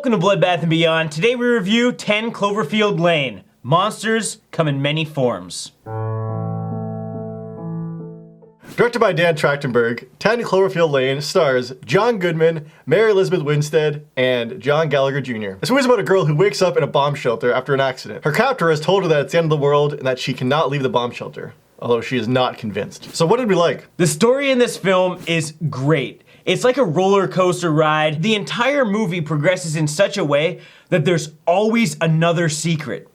Welcome to Bloodbath and Beyond. Today we review 10 Cloverfield Lane. Monsters come in many forms. Directed by Dan Trachtenberg, 10 Cloverfield Lane stars John Goodman, Mary Elizabeth Winstead, and John Gallagher Jr. This movie is about a girl who wakes up in a bomb shelter after an accident. Her captor has told her that it's the end of the world and that she cannot leave the bomb shelter, although she is not convinced. So what did we like? The story in this film is great. It's like a roller coaster ride. The entire movie progresses in such a way that there's always another secret.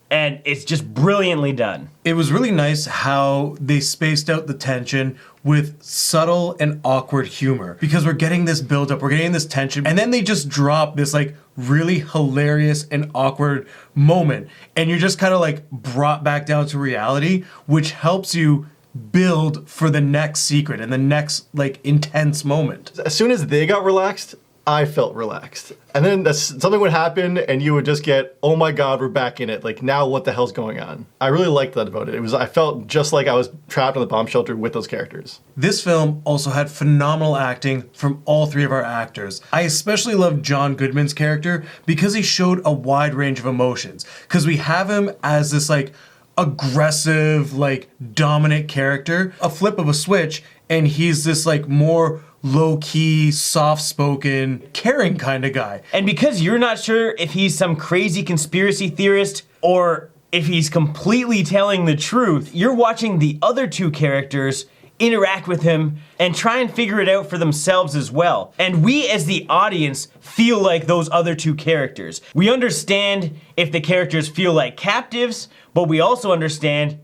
And it's just brilliantly done. It was really nice how they spaced out the tension with subtle and awkward humor, because we're getting this buildup, we're getting this tension, and then they just drop this like really hilarious and awkward moment, and you're just kind of like brought back down to reality, which helps you build for the next secret and the next like intense moment. As soon as they got relaxed, I felt relaxed. And then something would happen and you would just get, oh my God, we're back in it. Like, now what the hell's going on? I really liked that about it. I felt just like I was trapped in the bomb shelter with those characters. This film also had phenomenal acting from all three of our actors. I especially loved John Goodman's character because he showed a wide range of emotions. Because we have him as this like aggressive, like dominant character, a flip of a switch, and he's this like more low-key, soft-spoken, caring kind of guy. And because you're not sure if he's some crazy conspiracy theorist or if he's completely telling the truth, you're watching the other two characters interact with him and try and figure it out for themselves as well. And we as the audience feel like those other two characters. We understand if the characters feel like captives, but we also understand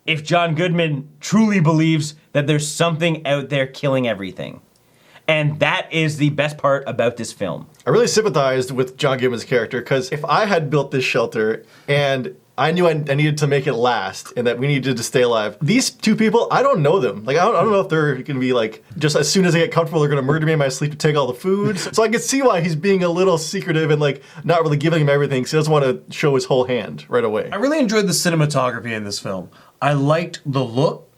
if John Goodman truly believes that there's something out there killing everything. And that is the best part about this film. I really sympathized with John Goodman's character, because if I had built this shelter and I knew I needed to make it last and that we needed to stay alive, these two people, I don't know them. Like, I don't know if they're gonna be like, just as soon as they get comfortable, they're gonna murder me in my sleep to take all the food. So I can see why he's being a little secretive and like not really giving him everything, because he doesn't want to show his whole hand right away. I really enjoyed the cinematography in this film. I liked the look,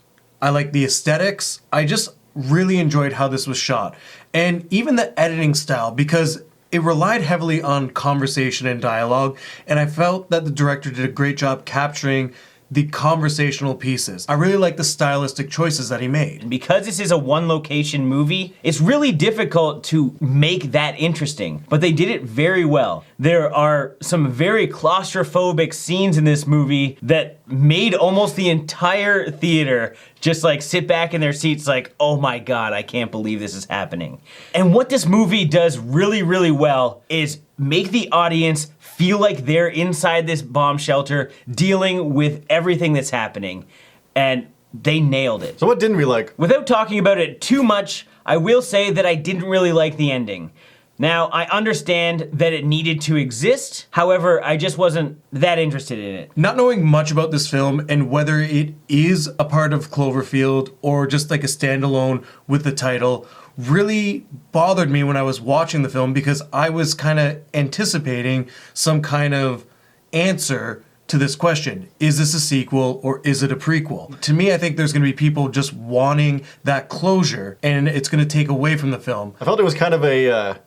I liked the aesthetics, I just really enjoyed how this was shot. And even the editing style, because it relied heavily on conversation and dialogue, and I felt that the director did a great job capturing the conversational pieces. I really like the stylistic choices that he made. Because this is a one location movie, it's really difficult to make that interesting, but they did it very well. There are some very claustrophobic scenes in this movie that made almost the entire theater just like sit back in their seats like, oh my God, I can't believe this is happening. And what this movie does really, really well is make the audience feel like they're inside this bomb shelter dealing with everything that's happening. And they nailed it. So what didn't we like? Without talking about it too much, I will say that I didn't really like the ending. Now, I understand that it needed to exist, however, I just wasn't that interested in it. Not knowing much about this film and whether it is a part of Cloverfield or just like a standalone with the title really bothered me when I was watching the film, because I was kind of anticipating some kind of answer to this question. Is this a sequel or is it a prequel? To me, I think there's gonna be people just wanting that closure, and it's gonna take away from the film. I felt it was kind of a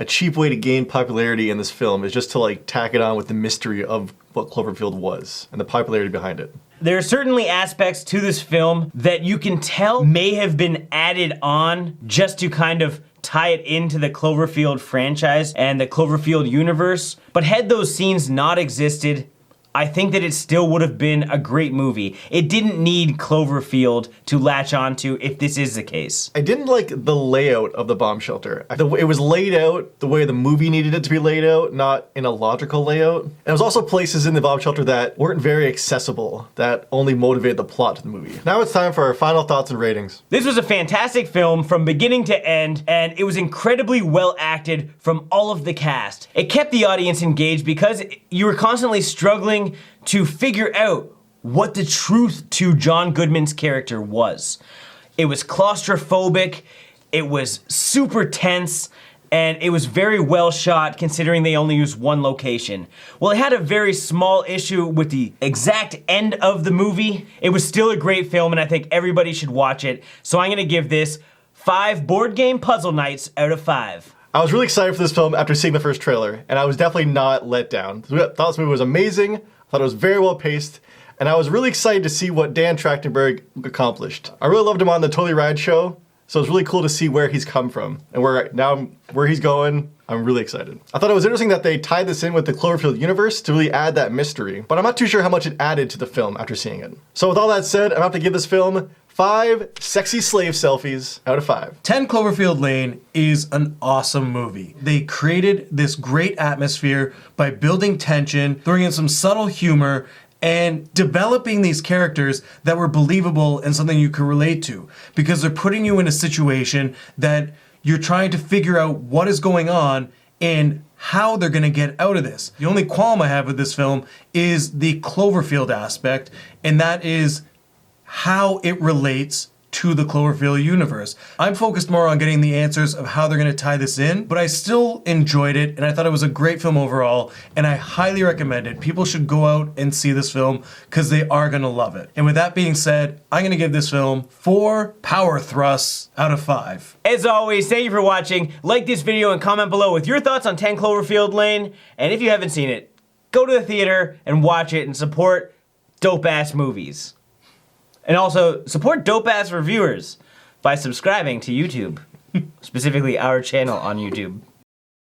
cheap way to gain popularity in this film, is just to like tack it on with the mystery of what Cloverfield was and the popularity behind it. There are certainly aspects to this film that you can tell may have been added on just to kind of tie it into the Cloverfield franchise and the Cloverfield universe. But had those scenes not existed, I think that it still would have been a great movie. It didn't need Cloverfield to latch onto if this is the case. I didn't like the layout of the bomb shelter. It was laid out the way the movie needed it to be laid out, not in a logical layout. And there was also places in the bomb shelter that weren't very accessible, that only motivated the plot to the movie. Now it's time for our final thoughts and ratings. This was a fantastic film from beginning to end, and it was incredibly well acted from all of the cast. It kept the audience engaged because you were constantly struggling to figure out what the truth to John Goodman's character was. It was claustrophobic, it was super tense, and it was very well shot considering they only used one location. Well, it had a very small issue with the exact end of the movie. It was still a great film and I think everybody should watch it. So I'm gonna give this 5 board game puzzle nights out of 5. I was really excited for this film after seeing the first trailer, and I was definitely not let down. I thought this movie was amazing. I thought it was very well paced. And I was really excited to see what Dan Trachtenberg accomplished. I really loved him on the Totally Rad show, so it's really cool to see where he's come from and where he's going. I'm really excited. I thought it was interesting that they tied this in with the Cloverfield universe to really add that mystery, but I'm not too sure how much it added to the film after seeing it. So with all that said, I'm about to give this film 5 sexy slave selfies out of 5. 10 Cloverfield Lane is an awesome movie. They created this great atmosphere by building tension, throwing in some subtle humor, and developing these characters that were believable and something you could relate to, because they're putting you in a situation that you're trying to figure out what is going on and how they're going to get out of this. The only qualm I have with this film is the Cloverfield aspect, and that is how it relates to the Cloverfield universe. I'm focused more on getting the answers of how they're going to tie this in, but I still enjoyed it, and I thought it was a great film overall, and I highly recommend it. People should go out and see this film because they are going to love it. And with that being said, I'm going to give this film 4 power thrusts out of 5. As always, thank you for watching. Like this video and comment below with your thoughts on 10 Cloverfield Lane. And if you haven't seen it, go to the theater and watch it and support dope-ass movies. And also, support dope-ass reviewers by subscribing to YouTube. Specifically, our channel on YouTube.